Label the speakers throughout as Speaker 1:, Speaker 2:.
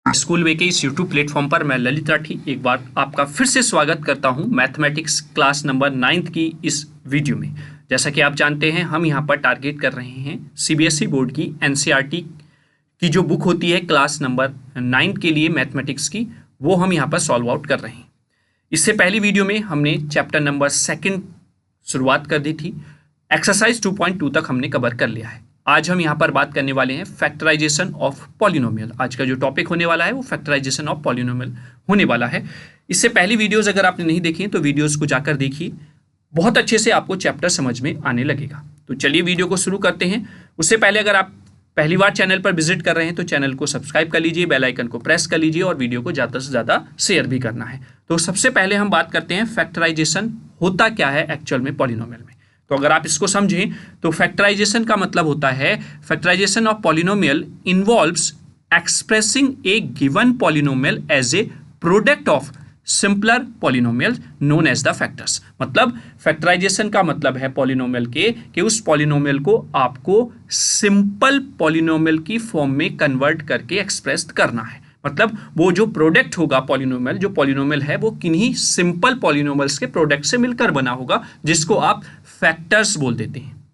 Speaker 1: School वे के इस YouTube platform पर मैं ललित राठी एक बार आपका फिर से स्वागत करता हूं मैथमेटिक्स क्लास नंबर 9th की इस वीडियो में। जैसा कि आप जानते हैं हम यहां पर टारगेट कर रहे हैं सीबीएसई बोर्ड की एनसीईआरटी की जो बुक होती है क्लास नंबर 9 के लिए मैथमेटिक्स की, वो हम यहाँ पर सॉल्व आउट कर रहे हैं। इससे पहली वीडियो में हमने चैप्टर नंबर 2 शुरुआत कर दी थी। एक्सरसाइज 2.2 तक हमने कवर कर लिया है। आज हम यहाँ पर बात करने वाले हैं फैक्टराइजेशन ऑफ पॉलिनोमियल। आज का जो टॉपिक होने वाला है वो फैक्टराइजेशन ऑफ पॉलिनोमियल होने वाला है। इससे पहली वीडियोस अगर आपने नहीं देखी तो वीडियोस को जाकर देखिए, बहुत अच्छे से आपको चैप्टर समझ में आने लगेगा। तो चलिए वीडियो को शुरू करते हैं। उससे पहले अगर आप पहली बार चैनल पर विजिट कर रहे हैं तो चैनल को सब्सक्राइब कर लीजिए, बेल आइकन को प्रेस कर लीजिए और वीडियो को ज़्यादा से ज़्यादा शेयर भी करना है। तो सबसे पहले हम बात करते हैं फैक्टराइजेशन होता क्या है एक्चुअल में पॉलिनोमियल में। तो अगर आप इसको समझें तो फैक्टराइजेशन का मतलब होता है factorisation of polynomial involves expressing a given polynomial as a product of simpler polynomial known as the factors. मतलब फैक्टराइजेशन का मतलब है पॉलिनोमियल के कि उस पॉलिनोमियल को आपको सिंपल पॉलिनोमियल की फॉर्म में कन्वर्ट करके एक्सप्रेस करना है। मतलब वो जो प्रोडक्ट होगा पॉलिनोमियल, जो पॉलिनोमियल है वो किन्हीं सिंपल पॉलिनोमियल्स के प्रोडक्ट से मिलकर बना होगा, जिसको आप फैक्टर्स बोल देते हैं।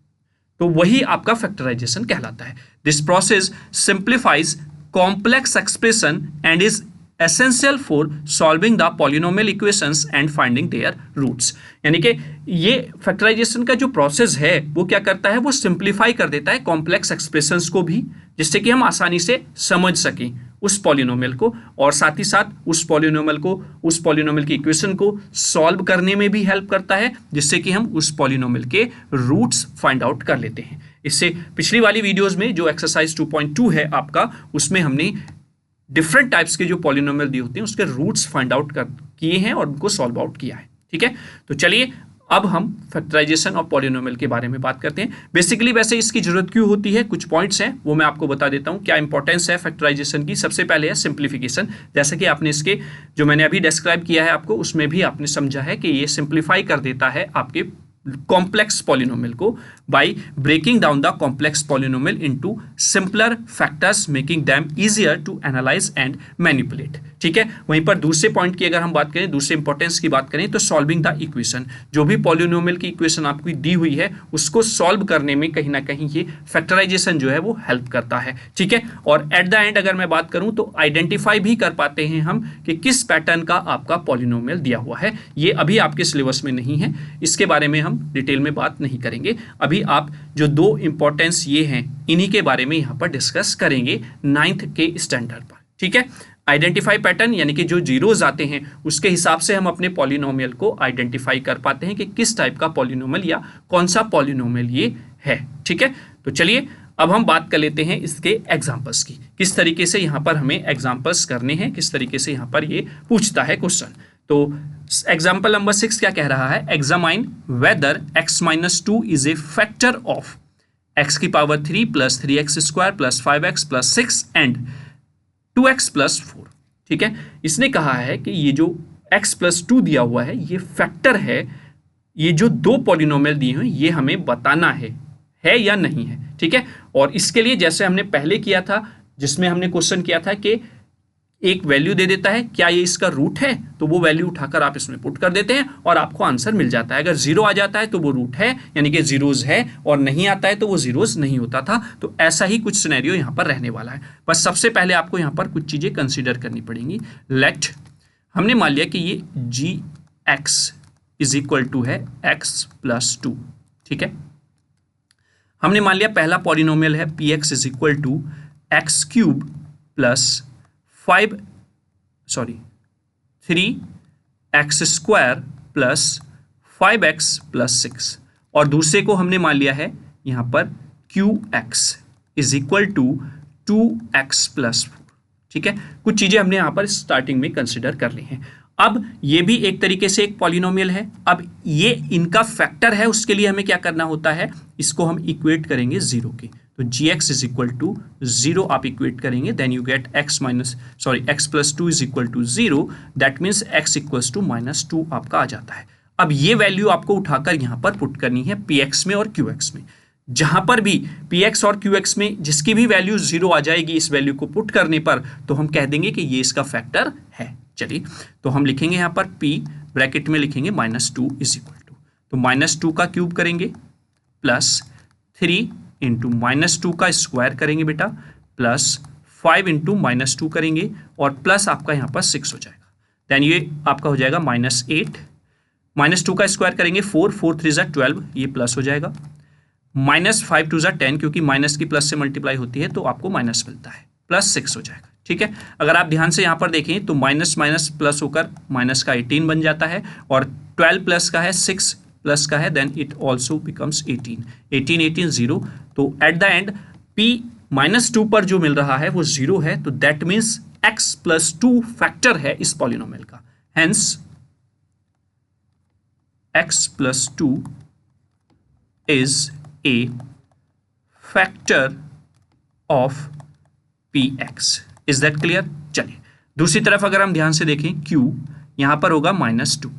Speaker 1: तो वही आपका फैक्टराइजेशन कहलाता है। This process simplifies complex expression and is essential for solving the polynomial equations and finding their roots. यानी कि ये फैक्टराइजेशन का जो प्रोसेस है वो क्या करता है, वो सिंप्लीफाई कर देता है कॉम्प्लेक्स एक्सप्रेशंस को भी, जिससे कि हम आसानी से समझ सकें उस पॉलिनोमियल को, और साथ ही साथ उस पॉलिनोमियल की इक्वेशन को सॉल्व करने में भी हेल्प करता है, जिससे कि हम उस पॉलिनोमियल के रूट्स फाइंड आउट कर लेते हैं। इससे पिछली वाली वीडियोस में जो एक्सरसाइज 2.2 है आपका, उसमें हमने डिफरेंट टाइप्स के जो पॉलिनोमियल दिए होते हैं उसके रूट्स फाइंड आउट किए हैं और उनको सॉल्व आउट किया है। ठीक है, तो चलिए अब हम फैक्टराइजेशन ऑफ पॉलिनोमियल के बारे में बात करते हैं। बेसिकली वैसे इसकी जरूरत क्यों होती है, कुछ पॉइंट्स हैं वो मैं आपको बता देता हूं क्या इंपॉर्टेंस है फैक्टराइजेशन की। सबसे पहले है सिंप्लीफिकेशन। जैसे कि आपने इसके जो मैंने अभी डिस्क्राइब किया है आपको, उसमें भी आपने समझा है कि ये सिंप्लीफाई कर देता है आपके कॉम्प्लेक्स पॉलिनोमियल को by breaking down the complex polynomial into simpler factors, making them easier to analyze and manipulate. ठीक है, वहीं पर दूसरे पॉइंट की अगर हम बात करें, दूसरे इंपॉर्टेंस की बात करें तो सॉल्विंग द इक्वेशन। जो भी पॉलिनोमियल की इक्वेशन आपको दी हुई है उसको सॉल्व करने में कहीं ना कहीं ये फैक्टराइजेशन जो है वो हेल्प करता है। ठीक है, और एट द एंड अगर मैं बात करूं तो आइडेंटिफाई भी कर पाते हैं हम कि किस पैटर्न का आपका पॉलिनोमियल दिया हुआ है। ये अभी आपके सिलेबस में नहीं है, इसके बारे में हम डिटेल में बात नहीं करेंगे। अभी आप जो दो इंपॉर्टेंस ये हैं इन्हीं के बारे में यहां पर डिस्कस करेंगे 9th के स्टैंडर्ड पर। ठीक है, आइडेंटिफाई पैटर्न यानी कि जो जीरोज आते हैं उसके हिसाब से हम अपने पॉलिनोमियल को आइडेंटिफाई कर पाते हैं कि किस टाइप का पॉलिनोमियल या कौन सा पॉलिनोमियल ये है। ठीक है, तो चलिए अब हम बात कर लेते हैं इसके एग्जांपल्स की, किस तरीके से यहाँ पर हमें एग्जांपल्स करने हैं, किस तरीके से यहाँ पर ये पूछता है क्वेश्चन। तो एग्जांपल नंबर 6 क्या कह रहा है, examine whether x-2 is a factor of x की power 3 + 3x² + 5x + 6 and 2x + 4। ठीक है, इसने कहा है कि ये जो x + 2 दिया हुआ है ये फैक्टर है, ये जो दो पॉलिनोमियल दिए हैं ये हमें बताना है या नहीं है। ठीक है, और इसके लिए जैसे हमने पहले किया था, जिसमें हमने क्वेश्चन किया था कि एक वैल्यू दे देता है, क्या ये इसका रूट है, तो वो वैल्यू उठाकर आप इसमें पुट कर देते हैं और आपको आंसर मिल जाता है। अगर 0 आ जाता है तो वो रूट है, यानी कि जीरोज है, और नहीं आता है तो वो जीरोज नहीं होता था। तो ऐसा ही कुछ सिनेरियो यहाँ पर रहने वाला है। बस सबसे पहले आपको यहाँ पर कुछ चीजें कंसिडर करनी पड़ेंगी। लेट हमने मान लिया कि ये gx = है x + 2। ठीक है, हमने मान लिया पहला पॉलिनोमियल है px = x³ + 3x² + 5x + 6, और दूसरे को हमने मान लिया है यहां पर qx = 2x + 4। ठीक है, कुछ चीजें हमने यहां पर स्टार्टिंग में कंसिडर कर ली हैं। अब ये भी एक तरीके से एक पॉलिनोमियल है। अब ये इनका फैक्टर है, उसके लिए हमें क्या करना होता है, इसको हम इक्वेट करेंगे 0 के। तो gx = 0 आप इक्वेट करेंगे, then you get x + 2 = 0, that means x = -2 आपका आ जाता है। अब ये वैल्यू आपको उठाकर यहाँ पर पुट करनी है px में और qx में। जहां पर भी पी एक्स और क्यू एक्स में जिसकी भी वैल्यू 0 आ जाएगी इस वैल्यू को पुट करने पर, तो हम कह देंगे कि ये इसका फैक्टर है। चलिए, तो हम लिखेंगे यहां पर p ब्रैकेट में लिखेंगे -2 इज इक्वल टू, तो -2 का क्यूब करेंगे प्लस 3 इंटू -2 का स्क्वायर करेंगे बेटा प्लस 5 इंटू -2 करेंगे और प्लस आपका यहाँ पर 6 हो जाएगा। देन ये आपका हो जाएगा -8, -2 का स्क्वायर करेंगे 4, 4 3 ज़ा 12, ये प्लस हो जाएगा, -5 2 ज़ा 10, क्योंकि माइनस की प्लस से मल्टीप्लाई होती है तो आपको माइनस मिलता है, प्लस 6 हो जाएगा। ठीक है, अगर आप ध्यान से यहाँ पर देखें तो माइनस माइनस प्लस होकर माइनस का 18 बन जाता है और 12 प्लस का है, 6 प्लस का है, देन इट ऑल्सो बिकम्स 18, 18 18 0। तो एट द एंड p -2 पर जो मिल रहा है वो 0 है, तो दैट मीन्स x + 2 फैक्टर है इस पॉलिनोमियल का, hence x + 2 is a factor of px। Is that clear? चलिए, दूसरी तरफ अगर हम ध्यान से देखें q यहां पर होगा -2,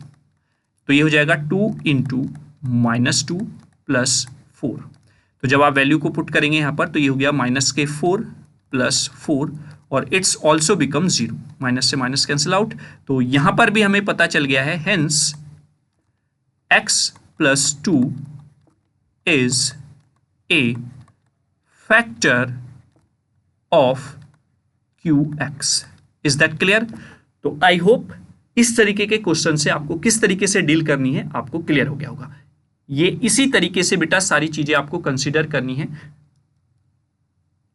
Speaker 1: तो ये हो जाएगा 2 इंटू -2 प्लस 4। तो जब आप वैल्यू को पुट करेंगे यहाँ पर तो ये हो गया -4 प्लस 4 और इट्स ऑल्सो बिकम 0, माइनस से माइनस कैंसिल आउट। तो यहाँ पर भी हमें पता चल गया है, hence x + 2 is a factor of qx। Is that clear? तो आई होप इस तरीके के क्वेश्चन से आपको किस तरीके से डील करनी है आपको क्लियर हो गया होगा। ये इसी तरीके से बेटा सारी चीजें आपको कंसीडर करनी है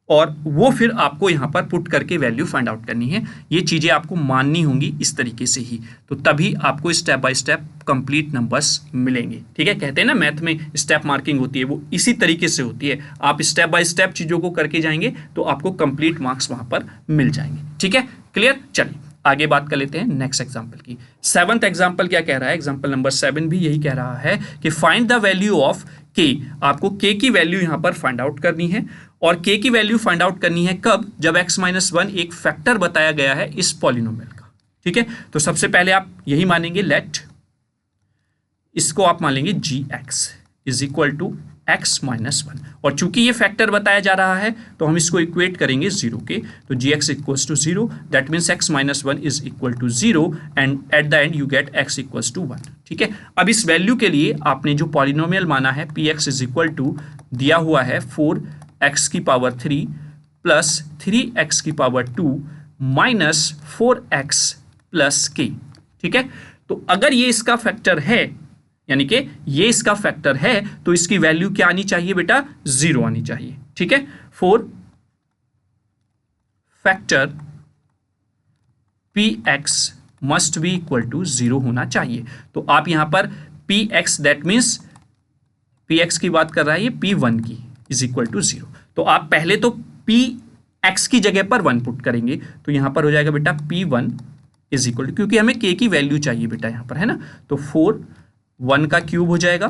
Speaker 1: और वो फिर आपको यहां पर पुट करके वैल्यू फाइंड आउट करनी है। ये चीजें आपको माननी होंगी इस तरीके से ही, तो तभी आपको step by step complete numbers मिलेंगे। ठीक है, कहते हैं ना मैथ में स्टेप मार्किंग होती है, वो इसी तरीके से होती है। आप स्टेप बाय स्टेप चीजों को करके जाएंगे तो आपको कंप्लीट मार्क्स वहां पर मिल जाएंगे। ठीक है, क्लियर? चलिए आगे बात कर लेते हैं नेक्स्ट एग्जांपल की। 7th एग्जांपल क्या कह रहा है? एग्जांपल नंबर 7 भी यही कह रहा है कि find the value of k। आपको k की वैल्यू यहां पर फाइंड आउट करनी है और k की वैल्यू फाइंड आउट करनी है कब? जब x - 1 एक फैक्टर बताया गया है इस पॉलिनोमियल का। ठीक है, तो सबसे पहले आप यही मानेंगे, लेट इसको आप मान लेंगे gx is equal to x - 1 और चूंकि ये फैक्टर बताया जा रहा है तो हम इसको इक्वेट करेंगे 0 के, तो gx equals to 0, that means x - 1 is equal to 0 and at the end you get x equals to 1। ठीक है, अब इस वैल्यू के लिए आपने जो पॉलिनोमियल माना है px इज इक्वल टू दिया हुआ है 4x की पावर 3 प्लस 3x की power 2 minus 4x plus k। ठीक है, तो अगर ये इसका फैक्टर है, यानी कि ये इसका फैक्टर है, तो इसकी वैल्यू क्या आनी चाहिए बेटा? 0 आनी चाहिए। ठीक है, 4 factor px must be equal to 0 होना चाहिए। तो आप यहां पर px दैट मीन्स px की बात कर रहा है ये p1 की इज इक्वल टू 0। तो आप पहले तो px की जगह पर 1 पुट करेंगे, तो यहां पर हो जाएगा बेटा p1 इज इक्वल टू, क्योंकि हमें k की वैल्यू चाहिए बेटा यहां पर, है ना, तो 4 1 का क्यूब हो जाएगा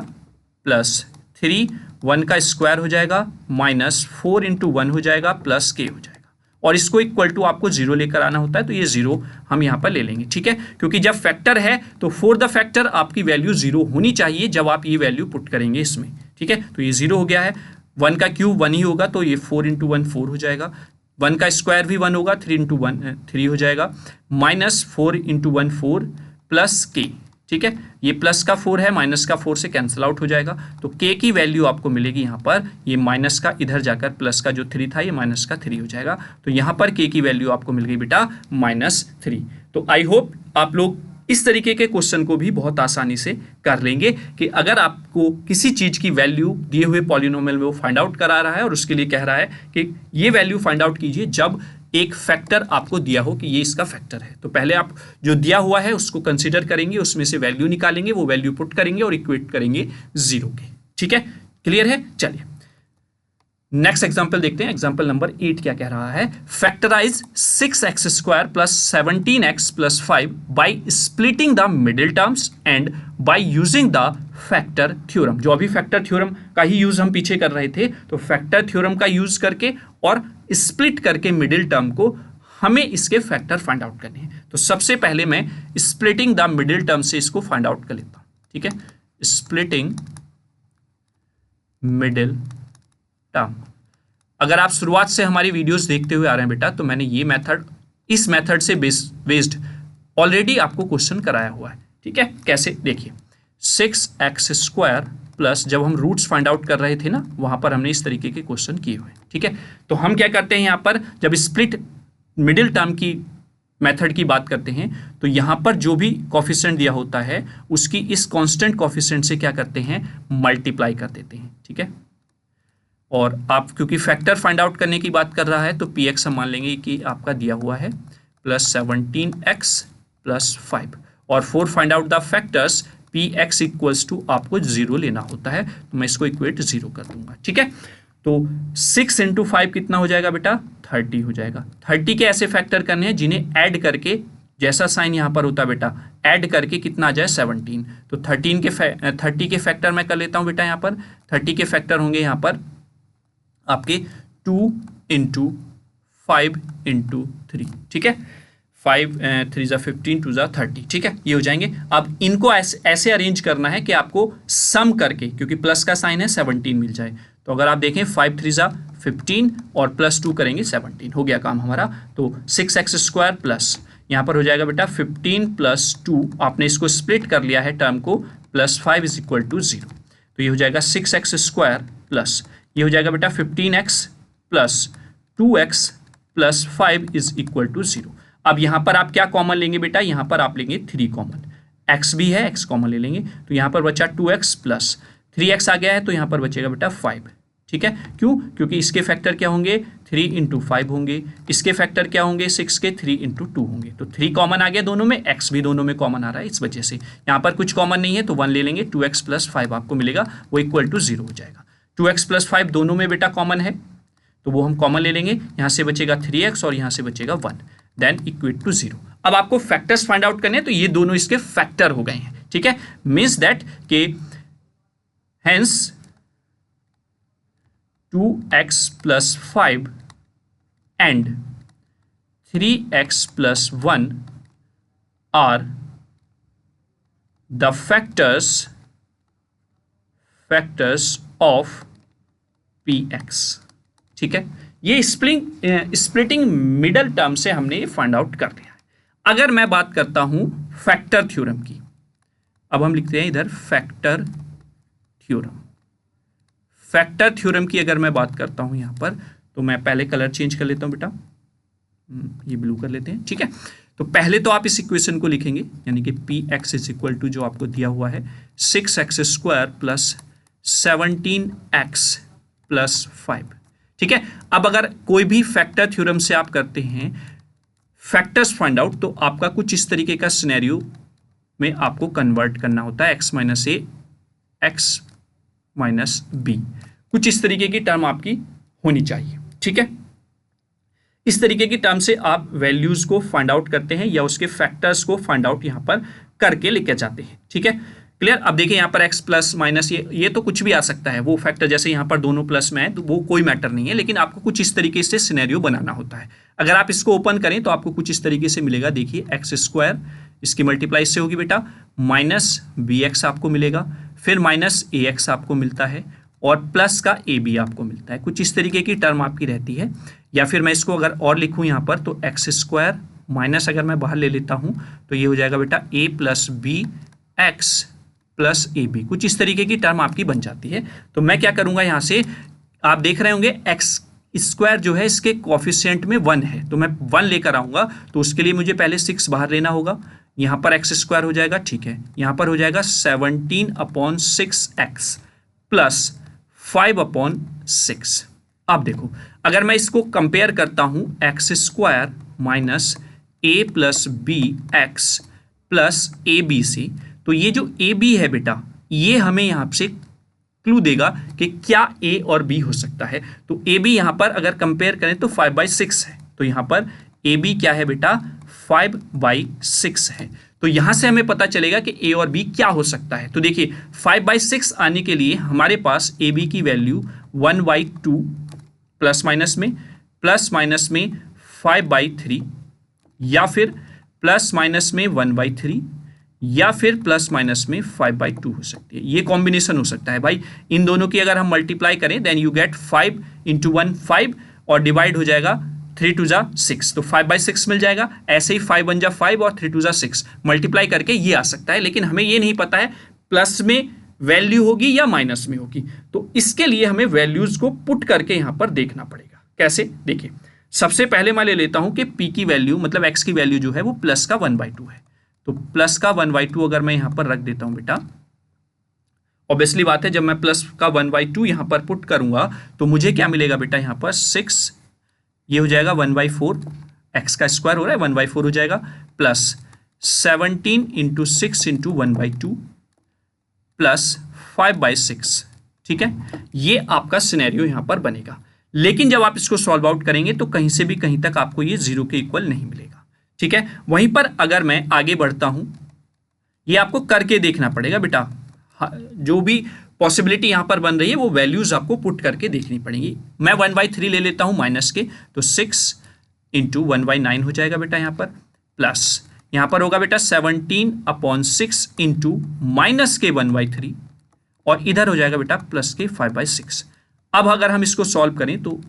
Speaker 1: प्लस 3 1 का स्क्वायर हो जाएगा माइनस 4 इंटू 1 हो जाएगा प्लस k हो जाएगा, और इसको इक्वल टू आपको 0 लेकर आना होता है, तो ये 0 हम यहाँ पर ले लेंगे। ठीक है, क्योंकि जब फैक्टर है तो फॉर द फैक्टर आपकी वैल्यू 0 होनी चाहिए जब आप ये वैल्यू पुट करेंगे इसमें। ठीक है, तो ये 0 हो गया है, 1 का क्यूब 1 ही होगा, तो ये 4 इंटू 1 4 हो जाएगा, 1 का स्क्वायर भी 1 होगा, 3 इंटू 1 3 हो जाएगा, माइनस 4 इंटू 1 4 प्लस k। ठीक है, ये प्लस का 4 है, माइनस का 4 से कैंसिल आउट हो जाएगा, तो k की वैल्यू आपको मिलेगी यहाँ पर, ये माइनस का इधर जाकर प्लस का जो 3 था ये माइनस का 3 हो जाएगा, तो यहाँ पर k की वैल्यू आपको मिल गई बेटा -3। तो आई होप आप लोग इस तरीके के क्वेश्चन को भी बहुत आसानी से कर लेंगे कि अगर आपको किसी चीज की वैल्यू दिए हुए पॉलिनोमियल में वो फाइंड आउट करा रहा है और उसके लिए कह रहा है कि ये वैल्यू फाइंड आउट कीजिए जब एक फैक्टर आपको दिया हो कि ये इसका फैक्टर है, तो पहले आप जो दिया हुआ है उसको कंसीडर करेंगे, उसमें से वैल्यू निकालेंगे, वो वैल्यू पुट करेंगे और इक्वेट करेंगे 0 के। ठीक है, क्लियर है? चलिए नेक्स्ट एग्जांपल देखते हैं। एग्जांपल नंबर 8 क्या कह रहा है? Factorize 6x² plus 17x plus 5 by splitting the middle terms and by using the factor theorem. जो अभी फैक्टर थ्योरम का ही यूज हम पीछे कर रहे थे, तो फैक्टर थ्योरम का यूज करके और स्प्लिट करके मिडिल टर्म को हमें इसके फैक्टर फाइंड आउट करने हैं। तो सबसे पहले मैं स्प्लिटिंग द मिडिल टर्म से इसको फाइंड आउट कर लेता हूं। ठीक है, स्प्लिटिंग मिडिल टर्म। अगर आप शुरुआत से हमारी वीडियोस देखते हुए आ रहे हैं बेटा, तो मैंने ये मेथड, इस मेथड से बेस्ड ऑलरेडी आपको क्वेश्चन कराया हुआ है। ठीक है, कैसे देखिए, 6x² प्लस, जब हम रूट्स फाइंड आउट कर रहे थे ना, वहां पर हमने इस तरीके के क्वेश्चन किए हुए। ठीक है, तो हम क्या करते हैं यहाँ पर, जब स्प्लिट मिडिल टर्म की मेथड की बात करते हैं, तो यहाँ पर जो भी कॉफिशिएंट दिया होता है उसकी इस कांस्टेंट कॉफिशिएंट से क्या करते हैं, मल्टीप्लाई कर देते हैं। ठीक है, और आप क्योंकि फैक्टर फाइंड आउट करने की बात कर रहा है, तो px हम मान लेंगे कि आपका दिया हुआ है प्लस 17x प्लस 5, और 4 find out the factors, px equals to आपको 0 लेना होता है, तो मैं इसको इक्वेट 0 कर दूंगा। ठीक है, तो 6 इंटू 5 कितना हो जाएगा बेटा, 30 हो जाएगा। 30 के ऐसे फैक्टर करने हैं जिन्हें ऐड करके, जैसा साइन यहाँ पर होता है बेटा, ऐड करके कितना आ जाए 17, तो 30 के फैक्टर मैं कर लेता हूँ बेटा। यहाँ पर 30 के फैक्टर होंगे यहाँ पर आपके 2 इंटू 5 इंटू 3। ठीक है, 5 3 ज़ा 15 2 ज़ा 30। ठीक है, ये हो जाएंगे। अब इनको ऐसे अरेंज करना है कि आपको सम करके, क्योंकि प्लस का साइन है, 17 मिल जाए। तो अगर आप देखें 5 3 ज़ा 15 और प्लस 2 करेंगे 17, हो गया काम हमारा। तो 6x² प्लस यहाँ पर हो जाएगा बेटा 15 प्लस 2, आपने इसको स्प्लिट कर लिया है टर्म को, प्लस 5 इज इक्वल टू 0। तो ये हो जाएगा 6x² प्लस, ये हो जाएगा बेटा 15x plus 2x plus 5 is equal to 0। अब यहाँ पर आप क्या कॉमन लेंगे बेटा, यहाँ पर आप लेंगे 3 कॉमन, x भी है, x कॉमन ले लेंगे, तो यहाँ पर बचा 2x प्लस 3x आ गया है, तो यहाँ पर बचेगा बेटा 5। ठीक है, क्यों, क्योंकि इसके फैक्टर क्या होंगे, 3 इंटू 5 होंगे, इसके फैक्टर क्या होंगे, 6 के 3 इंटू 2 होंगे। तो 3 कॉमन आ गया दोनों में, x भी दोनों में कॉमन आ रहा है, इस वजह से यहाँ पर कुछ कॉमन नहीं है, तो 1 ले लेंगे, 2x प्लस 5 आपको मिलेगा, वो इक्वल टू 0 हो जाएगा। 2x प्लस 5 दोनों में बेटा कॉमन है, तो वो हम कॉमन ले लेंगे, यहाँ से बचेगा 3x और यहाँ से बचेगा 1, देन इक्वल टू 0। अब आपको फैक्टर्स फाइंड आउट करने हैं, तो ये दोनों इसके फैक्टर हो गए हैं। ठीक है, मीन्स दैट के hence 2x plus 5 and 3x plus 1 are the factors of px। ठीक है, ये स्प्लिटिंग मिडल टर्म से हमने ये फाइंड आउट कर लिया है। अगर मैं बात करता हूं फैक्टर थ्योरम की, अब हम लिखते हैं इधर फैक्टर थ्योरम। फैक्टर थ्योरम की अगर मैं बात करता हूं यहां पर, तो मैं पहले कलर चेंज कर लेता हूं बेटा, ये ब्लू कर लेते हैं। ठीक है, तो पहले तो आप इस इक्वेशन को लिखेंगे, यानी कि px इज इक्वल टू जो आपको दिया हुआ है 6x² प्लस 17x प्लस 5। ठीक है, अब अगर कोई भी फैक्टर थ्योरम से आप करते हैं फैक्टर्स फाइंड आउट, तो आपका कुछ इस तरीके का सिनेरियो में आपको कन्वर्ट करना होता है, x माइनस ए एक्स माइनस बी, कुछ इस तरीके की टर्म आपकी होनी चाहिए। ठीक है, इस तरीके की टर्म से आप वैल्यूज को फाइंड आउट करते हैं या उसके फैक्टर्स को फाइंड आउट यहां पर करके लेके जाते हैं। ठीक है, क्लियर। अब देखिए यहाँ पर x प्लस माइनस, ये तो कुछ भी आ सकता है, वो फैक्टर जैसे यहाँ पर दोनों प्लस में है तो वो कोई मैटर नहीं है, लेकिन आपको कुछ इस तरीके से सिनेरियो बनाना होता है। अगर आप इसको ओपन करें तो आपको कुछ इस तरीके से मिलेगा, देखिए x², इसकी मल्टीप्लाई से होगी बेटा, माइनस bx आपको मिलेगा, फिर माइनस ax आपको मिलता है, और प्लस का ab आपको मिलता है। कुछ इस तरीके की टर्म आपकी रहती है। या फिर मैं इसको अगर और लिखूँ यहाँ पर, तो x² माइनस अगर मैं बाहर ले लेता हूँ तो ये हो जाएगा बेटा a plus b x plus a b, कुछ इस तरीके की टर्म आपकी बन जाती है। तो मैं क्या करूंगा, यहाँ से आप देख रहे होंगे x² जो है इसके कोफिशिएंट में 1 है, तो मैं 1 लेकर आऊंगा, तो उसके लिए मुझे पहले 6 बाहर लेना होगा, यहाँ पर x² हो जाएगा। ठीक है, यहाँ पर हो जाएगा 17/6x प्लस 5/6। अब देखो, अगर मैं इसको कंपेयर करता हूँ x² minus a plus b x plus a b से, तो ये जो ए बी है बेटा, ये हमें यहाँ से क्लू देगा कि क्या ए और बी हो सकता है। तो ए बी यहाँ पर अगर कंपेयर करें तो 5/6 है, तो यहाँ पर ए बी क्या है बेटा, 5/6 है। तो यहाँ से हमें पता चलेगा कि ए और बी क्या हो सकता है। तो देखिए 5/6 आने के लिए हमारे पास ए बी की वैल्यू 1/2 प्लस माइनस में 5/3 या फिर प्लस माइनस में 1/3 या फिर प्लस माइनस में 5/2 हो सकती है। ये कॉम्बिनेशन हो सकता है भाई। इन दोनों की अगर हम मल्टीप्लाई करें देन यू गेट 5 × 1 5 और डिवाइड हो जाएगा 3 2 जा 6, तो 5/6 मिल जाएगा। ऐसे ही 5 1 जा 5 और 3 2 जा 6 मल्टीप्लाई करके ये आ सकता है, लेकिन हमें ये नहीं पता है प्लस में वैल्यू होगी या माइनस में होगी। तो इसके लिए हमें वैल्यूज को पुट करके यहां पर देखना पड़ेगा। कैसे? देखिए, सबसे पहले मैं ले लेता हूं कि p की वैल्यू मतलब x की वैल्यू जो है वो प्लस का 1/2 है। तो प्लस का 1/2 अगर मैं यहां पर रख देता हूं बेटा, ऑब्वियसली बात है जब मैं प्लस का 1/2 यहां पर पुट करूंगा तो मुझे क्या मिलेगा बेटा, यहां पर 6, ये हो जाएगा 1/4, x का स्क्वायर हो रहा है 1/4 हो जाएगा, प्लस 17 × 6 × 1/2 प्लस 5/6। ठीक है, ये आपका सिनेरियो यहां पर बनेगा। लेकिन जब आप इसको सॉल्व आउट करेंगे तो कहीं से भी कहीं तक आपको ये 0 के इक्वल नहीं मिलेगा। ठीक है, वहीं पर अगर मैं आगे बढ़ता हूं, ये आपको करके देखना पड़ेगा बेटा। जो भी पॉसिबिलिटी यहां पर बन रही है वो वैल्यूज आपको पुट करके देखनी पड़ेंगी। मैं 1/3 ले लेता हूं माइनस के, तो 6 × 1/9 हो जाएगा बेटा यहां पर, प्लस यहां पर होगा बेटा 17/6 × माइनस के 1/3 और इधर हो जाएगा बेटा प्लस के 5/6। अब अगर हम इसको सॉल्व करें तो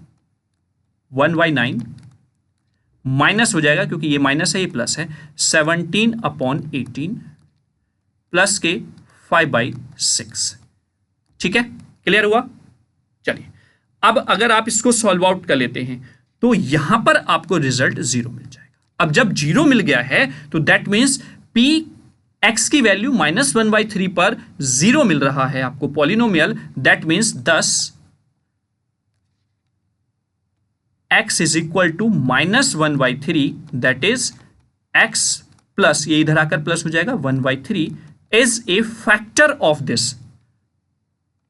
Speaker 1: 1/9 माइनस हो जाएगा, क्योंकि ये माइनस है ये प्लस है, 17/18 प्लस के 5/6। ठीक है, क्लियर हुआ? चलिए, अब अगर आप इसको सॉल्व आउट कर लेते हैं तो यहां पर आपको रिजल्ट 0 मिल जाएगा। अब जब 0 मिल गया है तो दैट मीन्स p x की वैल्यू -1/3 पर 0 मिल रहा है आपको polynomial. That means 10 x is equal to -1/3, that is x plus, ये इधर आकर प्लस हो जाएगा 1/3 is a factor of this,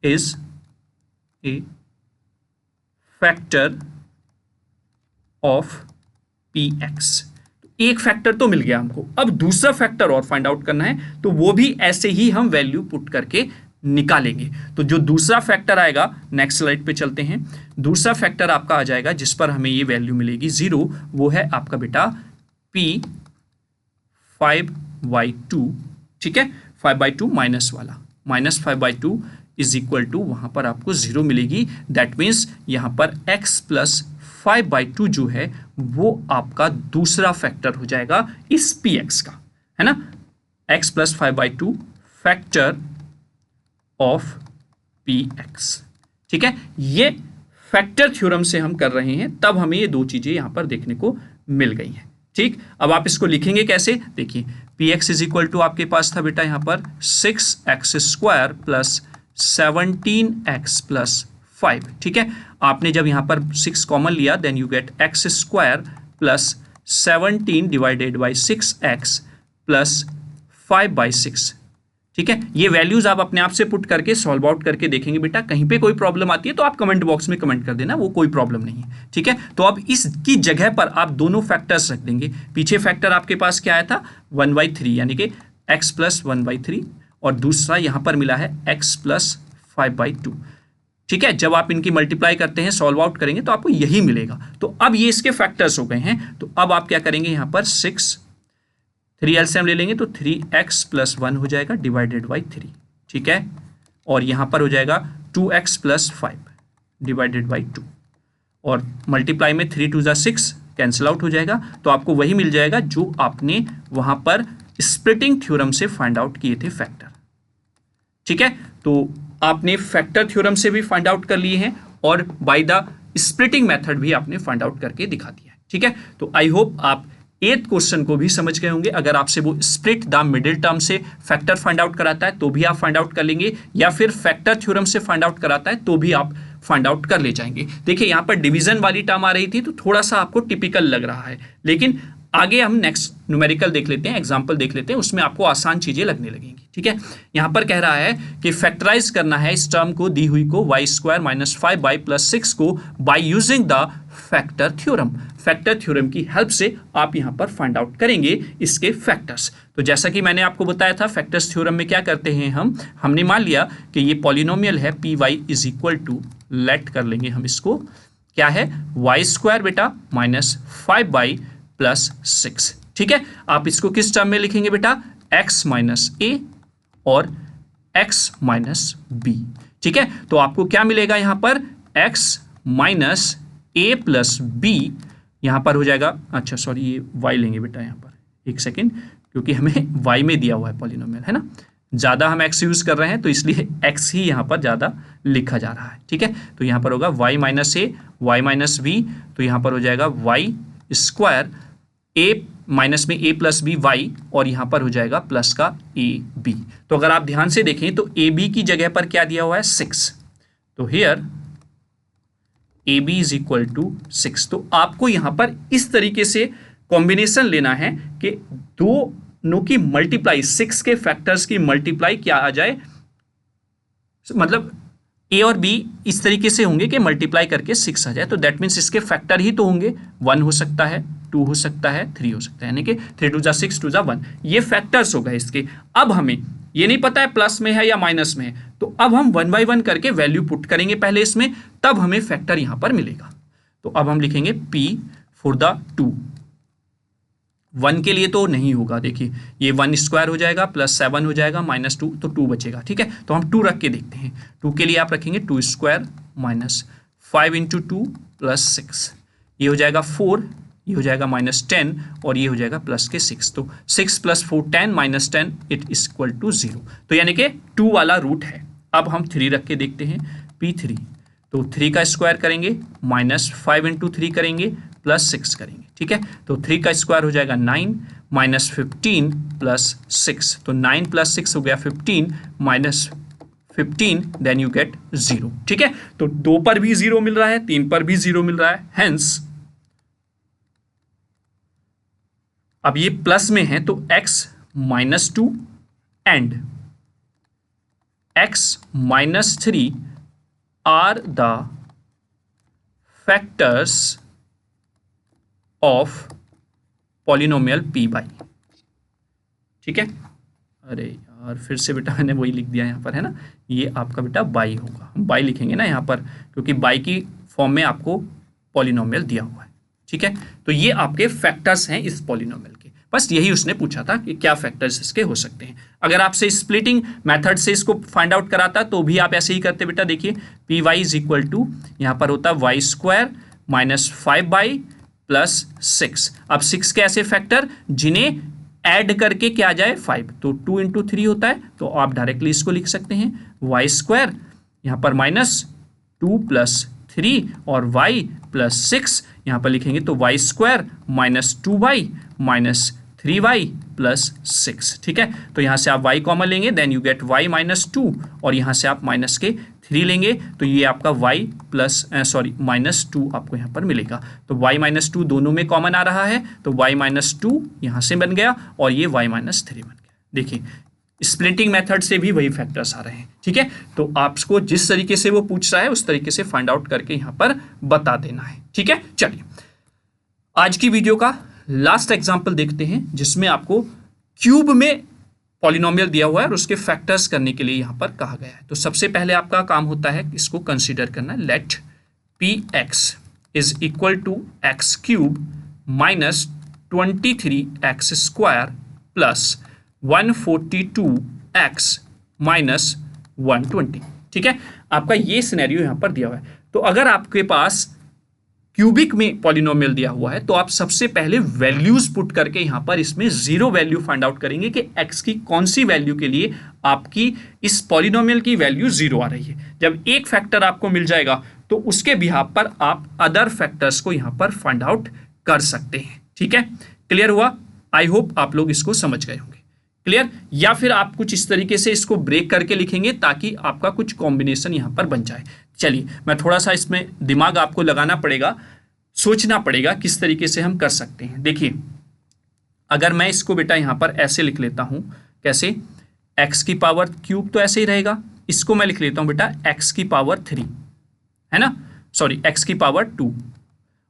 Speaker 1: is a factor of px। एक फैक्टर तो मिल गया हमको, अब दूसरा फैक्टर और फाइंड आउट करना है, तो वो भी ऐसे ही हम वैल्यू पुट करके निकालेंगे। तो जो दूसरा फैक्टर आएगा, नेक्स्ट स्लाइड पे चलते हैं, दूसरा फैक्टर आपका आ जाएगा जिस पर हमें ये वैल्यू मिलेगी 0, वो है आपका बेटा p 5/2। ठीक है, 5/2 माइनस वाला, -5/2 इज इक्वल टू वहां पर आपको 0 मिलेगी। दैट मीन्स यहां पर x प्लस 5/2 जो है वो आपका दूसरा फैक्टर हो जाएगा इस px का, है ना। x plus 5/2 factor of px। ठीक है, ये फैक्टर थ्योरम से हम कर रहे हैं, तब हमें ये दो चीजें यहां पर देखने को मिल गई हैं। ठीक, अब आप इसको लिखेंगे कैसे? देखिए, px इज इक्वल टू आपके पास था बेटा यहां पर 6x² प्लस 17x प्लस 5। ठीक है, आपने जब यहां पर 6 कॉमन लिया then you get x² plus 17 divided by 6x plus 5/6। ठीक है, ये वैल्यूज आप अपने आप से पुट करके सॉल्व आउट करके देखेंगे बेटा। कहीं पे कोई प्रॉब्लम आती है तो आप कमेंट बॉक्स में कमेंट कर देना, वो कोई प्रॉब्लम नहीं है। ठीक है, तो अब इसकी जगह पर आप दोनों फैक्टर्स रख देंगे। पीछे फैक्टर आपके पास क्या आया था 1/3, यानी कि x प्लस 1/3, और दूसरा यहां पर मिला है x प्लस 5/2। ठीक है, जब आप इनकी मल्टीप्लाई करते हैं, सॉल्व आउट करेंगे तो आपको यही मिलेगा। तो अब ये इसके फैक्टर्स हो गए हैं, तो अब आप क्या करेंगे, यहां पर 3 एलसीएम ले लेंगे तो 3x प्लस 1 हो जाएगा डिवाइडेड बाई 3। ठीक है, और यहां पर हो जाएगा 2x प्लस 5 डिवाइडेड बाई 2, और मल्टीप्लाई में 3 2 जा 6 कैंसिल आउट हो जाएगा, तो आपको वही मिल जाएगा जो आपने वहां पर स्प्लिटिंग थ्योरम से फाइंड आउट किए थे फैक्टर। ठीक है, तो आपने फैक्टर थ्योरम से भी फाइंड आउट कर लिए हैं और बाय द स्प्लिटिंग मेथड भी आपने फाइंड आउट करके दिखा दिया है। ठीक है, तो आई होप आप 8th क्वेश्चन को भी समझ गए होंगे। अगर आपसे वो स्प्लिट द मिडिल टर्म से फैक्टर फाइंड आउट कराता है तो भी आप फाइंड आउट कर लेंगे, या फिर फैक्टर थ्योरम से फाइंड आउट कराता है तो भी आप फाइंड आउट कर ले जाएंगे। देखिए, यहाँ पर डिवीजन वाली टर्म आ रही थी तो थोड़ा सा आपको टिपिकल लग रहा है, लेकिन आगे हम नेक्स्ट न्यूमेरिकल देख लेते हैं, एग्जाम्पल देख लेते हैं, उसमें आपको आसान चीजें लगने लगेंगी। ठीक है, यहां पर कह रहा है कि फैक्टराइज करना है इस टर्म को, दी हुई को y² माइनस 5y प्लस 6 को by using the factor theorem. Factor theorem की हेल्प से आप यहां पर फाइंड आउट करेंगे इसके फैक्टर्स। तो जैसा कि मैंने आपको बताया था, फैक्टर्स थ्योरम में क्या करते हैं हमने मान लिया कि ये पॉलिनोमियल है py is equal to, let कर लेंगे हम इसको, क्या है y² बेटा माइनस 5y प्लस 6। ठीक है, आप इसको किस टर्म में लिखेंगे बेटा, x माइनस ए और x माइनस बी। ठीक है, तो आपको क्या मिलेगा यहां पर x माइनस ए प्लस बी, यहां पर हो जाएगा, अच्छा सॉरी ये y लेंगे बेटा यहां पर, एक सेकेंड, क्योंकि हमें y में दिया हुआ है पॉलिनोमियल, है ना, ज़्यादा हम x यूज़ कर रहे हैं तो इसलिए x ही यहाँ पर ज़्यादा लिखा जा रहा है। ठीक है, तो यहाँ पर होगा y माइनस ए वाई माइनस बी, तो यहाँ पर हो जाएगा वाई स्क्वायर ए माइनस में ए प्लस बी वाई, और यहाँ पर हो जाएगा प्लस का ए बी। तो अगर आप ध्यान से देखें तो ए बी की जगह पर क्या दिया हुआ है 6, तो here a b is equal to 6। तो आपको यहाँ पर इस तरीके से कॉम्बिनेशन लेना है कि दोनों की मल्टीप्लाई, 6 के फैक्टर्स की मल्टीप्लाई क्या आ जाए, मतलब ए और बी इस तरीके से होंगे कि मल्टीप्लाई करके 6 आ जाए, तो दैट मीन्स इसके फैक्टर ही तो होंगे, 1 हो सकता है, 2 हो सकता है, 3 हो सकता है, यानी कि 3 2 6 2 1, ये फैक्टर्स हो गए इसके। अब हमें ये नहीं पता है प्लस में है या माइनस में है, तो अब हम 1 बाई 1 करके वैल्यू पुट करेंगे पहले इसमें, तब हमें फैक्टर यहां पर मिलेगा। तो अब हम लिखेंगे P फॉर द 2, 1 के लिए तो नहीं होगा, देखिए ये 1 स्क्वायर हो जाएगा प्लस 7 हो जाएगा माइनस 2, तो 2 बचेगा। ठीक है, तो हम 2 रख के देखते हैं। 2 के लिए आप रखेंगे 2 स्क्वायर माइनस 5 इंटू 2 प्लस 6, ये हो जाएगा 4, ये हो जाएगा माइनस 10, और ये हो जाएगा प्लस के 6, तो 6 plus 4 10 minus 10 it equal to 0, तो यानी कि 2 वाला रूट है। अब हम 3 रख के देखते हैं, P3, तो 3 का स्क्वायर करेंगे माइनस 5 इंटू 3 करेंगे प्लस 6 करेंगे। ठीक है, तो 3 का स्क्वायर हो जाएगा 9 माइनस 15 प्लस 6, तो 9 प्लस 6 हो गया 15 माइनस 15, देन यू गेट 0। ठीक है, तो 2 पर भी 0 मिल रहा है, 3 पर भी 0 मिल रहा है, हेंस अब ये प्लस में है तो x minus 2 and x minus 3 are the factors of polynomial p by. ठीक है, अरे यार फिर से बेटा मैंने वही लिख दिया यहाँ पर, है ना, ये आपका बेटा बाई होगा, हम बाई लिखेंगे ना यहाँ पर, क्योंकि बाई की फॉर्म में आपको पॉलिनोमियल दिया हुआ है। ठीक है, तो ये आपके फैक्टर्स हैं इस पॉलिनोमियल के, बस यही उसने पूछा था कि क्या फैक्टर्स इसके हो सकते हैं। अगर आपसे स्प्लिटिंग मेथड से इसको फाइंड आउट कराता तो भी आप ऐसे ही करते बेटा, देखिए p y is equal to, यहाँ पर होता y square minus 5 by plus 6। अब 6 के ऐसे फैक्टर जिन्हें ऐड करके क्या आ जाए 5, तो 2 इंटू 3 होता है, तो आप डायरेक्टली इसको लिख सकते हैं वाई स्क्वायर, यहाँ पर माइनस 2 प्लस 3 और y प्लस 6, यहाँ पर लिखेंगे तो y square minus 2y minus 3y plus 6। ठीक है, तो यहाँ से आप y कॉमन लेंगे, then you get y minus 2, और यहाँ से आप माइनस के 3 लेंगे, तो ये आपका y प्लस माइनस 2 आपको यहाँ पर मिलेगा। तो y माइनस 2 दोनों में कॉमन आ रहा है, तो y माइनस 2 यहाँ से बन गया, और ये y माइनस 3 बन गया। देखिए स्प्लिटिंग मेथड से भी वही फैक्टर्स आ रहे हैं। ठीक है, तो आपको जिस तरीके से वो पूछ रहा है उस तरीके से फाइंड आउट करके यहाँ पर बता देना है। ठीक है, चलिए आज की वीडियो का लास्ट एग्जांपल देखते हैं, जिसमें आपको क्यूब में पॉलिनोमियल दिया हुआ है और उसके फैक्टर्स करने के लिए यहाँ पर कहा गया है। तो सबसे पहले आपका काम होता है इसको कंसीडर करना, let p x is equal to x cube minus 23x square plus 142x minus 120। ठीक है, आपका ये सिनेरियो यहाँ पर दिया हुआ है। तो अगर आपके पास क्यूबिक में पॉलिनोमियल दिया हुआ है तो आप सबसे पहले वैल्यूज पुट करके यहाँ पर इसमें जीरो वैल्यू फाइंड आउट करेंगे कि x की कौन सी वैल्यू के लिए आपकी इस पॉलिनोमियल की वैल्यू जीरो आ रही है। जब एक फैक्टर आपको मिल जाएगा तो उसके बिहाफ पर आप अदर फैक्टर्स को यहाँ पर फाइंड आउट कर सकते हैं। ठीक है, क्लियर हुआ? आई होप आप लोग इसको समझ गए होंगे। क्लियर? या फिर आप कुछ इस तरीके से इसको ब्रेक करके लिखेंगे ताकि आपका कुछ कॉम्बिनेशन यहाँ पर बन जाए। चलिए मैं थोड़ा सा इसमें दिमाग आपको लगाना पड़ेगा, सोचना पड़ेगा किस तरीके से हम कर सकते हैं। देखिए अगर मैं इसको बेटा यहाँ पर ऐसे लिख लेता हूँ, कैसे, x की पावर क्यूब तो ऐसे ही रहेगा, इसको मैं लिख लेता हूँ बेटा x की पावर 3, है ना, सॉरी x की पावर 2,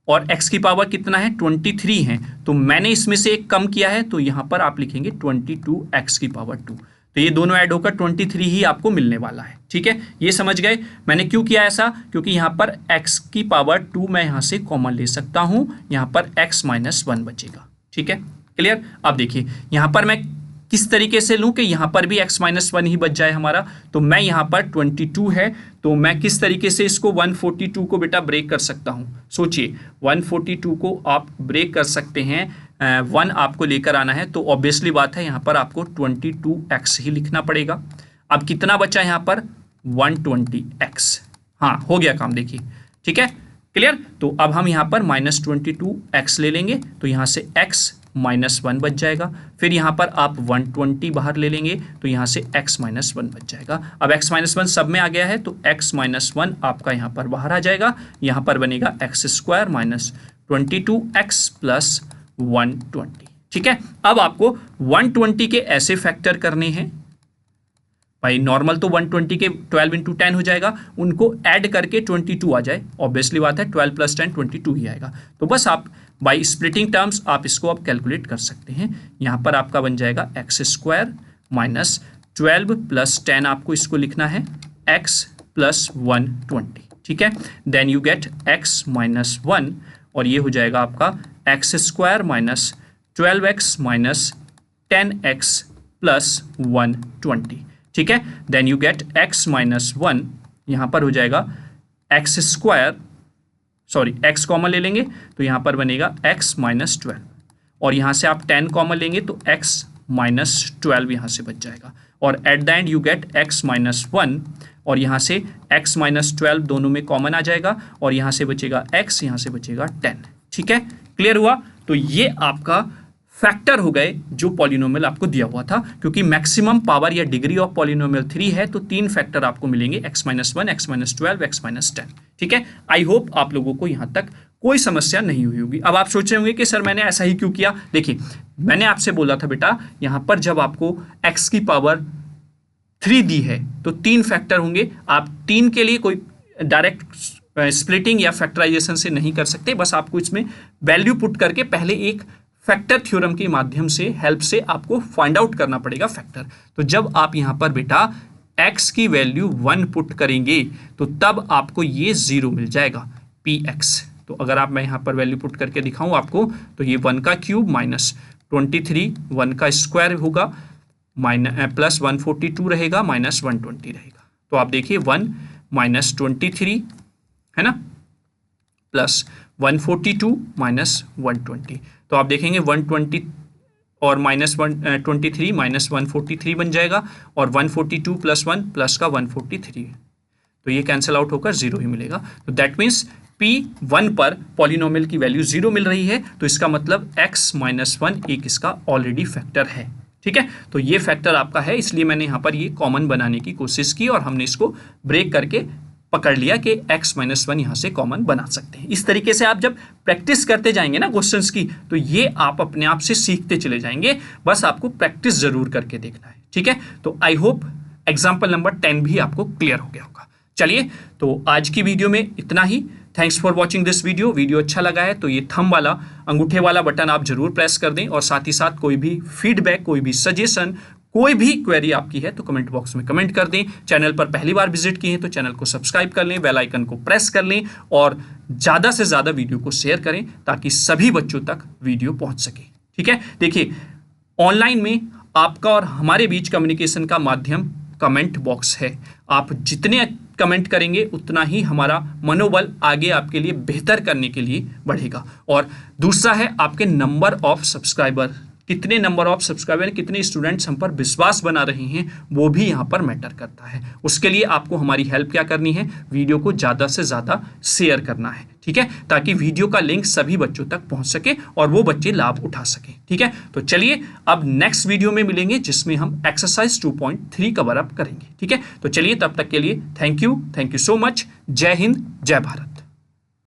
Speaker 1: और x की पावर कितना है 23 है, तो मैंने इसमें से एक कम किया है तो यहाँ पर आप लिखेंगे 22x की पावर 2, तो ये दोनों ऐड होकर 23 ही आपको मिलने वाला है। ठीक है, ये समझ गए मैंने क्यों किया ऐसा, क्योंकि यहाँ पर x की पावर 2 मैं यहाँ से कॉमन ले सकता हूँ, यहाँ पर x माइनस 1 बचेगा। ठीक है, क्लियर? अब देखिए यहाँ पर मैं किस तरीके से लूँ कि यहाँ पर भी x माइनस वन ही बच जाए हमारा, तो मैं यहाँ पर 22 है तो मैं किस तरीके से इसको 142 को बेटा ब्रेक कर सकता हूँ। सोचिए 142 को आप ब्रेक कर सकते हैं, 1 आपको लेकर आना है, तो ऑब्वियसली बात है यहाँ पर आपको 22x ही लिखना पड़ेगा। अब कितना बचा यहाँ पर 120x, हाँ हो गया काम, देखिए ठीक है क्लियर। तो अब हम यहाँ पर -22x ले लेंगे तो यहाँ से x -1 बच जाएगा, फिर यहाँ पर आप 120 बाहर ले लेंगे तो यहाँ से x -1 बच जाएगा। अब x -1 सब में आ गया है तो x -1 आपका यहाँ पर बाहर आ जाएगा, यहाँ पर बनेगा x² -22x + 120। ठीक है, अब आपको 120 के ऐसे फैक्टर करने हैं भाई, नॉर्मल तो 120 के 12 × 10 हो जाएगा, उनको ऐड करके 22 आ जाए, ऑब्वियसली बात है 12 + 10 22 ही आएगा। तो बस आप बाई स्प्लिटिंग टर्म्स आप इसको अब कैलकुलेट कर सकते हैं। यहाँ पर आपका बन जाएगा x² -12 + 10, आपको इसको लिखना है x + 120। ठीक है, देन यू गेट x -1 और ये हो जाएगा आपका x² -12x -10x + 120। ठीक है, देन यू गेट x -1, यहाँ पर हो जाएगा x कॉमन ले लेंगे तो यहाँ पर बनेगा x -12 और यहाँ से आप 10 कॉमन लेंगे तो x -12 यहाँ से बच जाएगा और eight the end you get x -1 और यहाँ से x -12 दोनों में कॉमन आ जाएगा और यहाँ से बचेगा x, यहाँ से बचेगा 10। ठीक है, क्लियर हुआ। तो ये आपका फैक्टर हो गए जो पॉलिनोमियल आपको दिया हुआ था, क्योंकि मैक्सिमम पावर या डिग्री ऑफ पॉलिनोमियल 3 है तो 3 फैक्टर आपको मिलेंगे x -1, x -12, x -10। ठीक है, आई होप आप लोगों को यहां तक कोई समस्या नहीं हुई होगी। अब आप सोच रहे होंगे कि सर मैंने ऐसा ही क्यों किया। देखिए मैंने आपसे बोला था बेटा, यहां पर जब आपको x की पावर 3 दी है तो 3 फैक्टर होंगे, आप 3 के लिए कोई डायरेक्ट स्प्लिटिंग या फैक्टराइजेशन से नहीं कर सकते, बस आपको इसमें वैल्यू पुट करके पहले एक फैक्टर थ्योरम के माध्यम से हेल्प से आपको फाइंड आउट करना पड़ेगा फैक्टर। तो जब आप यहां पर बेटा x की वैल्यू 1 पुट करेंगे तो तब आपको ये 0 मिल जाएगा px। तो अगर आप मैं यहां पर वैल्यू पुट करके दिखाऊं आपको तो ये 1 का क्यूब -23, 1 का स्क्वायर होगा प्लस 142 रहेगा -120 रहेगा। तो आप देखिए 1 -23 है ना प्लस 142 -120, तो आप देखेंगे 120 और -123 -143 बन जाएगा और 142 + 1 प्लस का 143, तो ये कैंसिल आउट होकर 0 ही मिलेगा। तो दैट मीन्स P1 पर पॉलिनोमियल की वैल्यू 0 मिल रही है, तो इसका मतलब x -1 एक इसका ऑलरेडी फैक्टर है। ठीक है, तो ये फैक्टर आपका है, इसलिए मैंने यहाँ पर ये कॉमन बनाने की कोशिश की और हमने इसको ब्रेक करके पकड़ लिया कि x -1 यहाँ से कॉमन बना सकते हैं। इस तरीके से आप जब प्रैक्टिस करते जाएंगे ना क्वेश्चंस की, तो ये आप अपने आप से सीखते चले जाएंगे, बस आपको प्रैक्टिस जरूर करके देखना है। ठीक है, तो आई होप एग्जाम्पल नंबर 10 भी आपको क्लियर हो गया होगा। चलिए, तो आज की वीडियो में इतना ही। Thanks for watching this video. Video अच्छा लगा है तो ये थंब वाला अंगूठे वाला बटन आप जरूर प्रेस कर दें और साथ ही साथ कोई भी फीडबैक, कोई भी सजेशन, कोई भी क्वेरी आपकी है तो कमेंट बॉक्स में कमेंट कर दें। चैनल पर पहली बार विजिट किए हैं तो चैनल को सब्सक्राइब कर लें, बेल आइकन को प्रेस कर लें और ज़्यादा से ज़्यादा वीडियो को शेयर करें ताकि सभी बच्चों तक वीडियो पहुंच सके। ठीक है, देखिए ऑनलाइन में आपका और हमारे बीच कम्युनिकेशन का माध्यम कमेंट बॉक्स है। आप जितने कमेंट करेंगे उतना ही हमारा मनोबल आगे आपके लिए बेहतर करने के लिए बढ़ेगा। और दूसरा है आपके नंबर ऑफ सब्सक्राइबर, कितने नंबर ऑफ सब्सक्राइबर, कितने स्टूडेंट्स हम पर विश्वास बना रहे हैं, वो भी यहाँ पर मैटर करता है। उसके लिए आपको हमारी हेल्प क्या करनी है, वीडियो को ज़्यादा से ज़्यादा शेयर करना है। ठीक है, ताकि वीडियो का लिंक सभी बच्चों तक पहुँच सके और वो बच्चे लाभ उठा सकें। ठीक है, तो चलिए अब नेक्स्ट वीडियो में मिलेंगे जिसमें हम एक्सरसाइज 2.3 कवर अप करेंगे। ठीक है, तो चलिए तब तक के लिए थैंक यू सो मच। जय हिंद, जय भारत।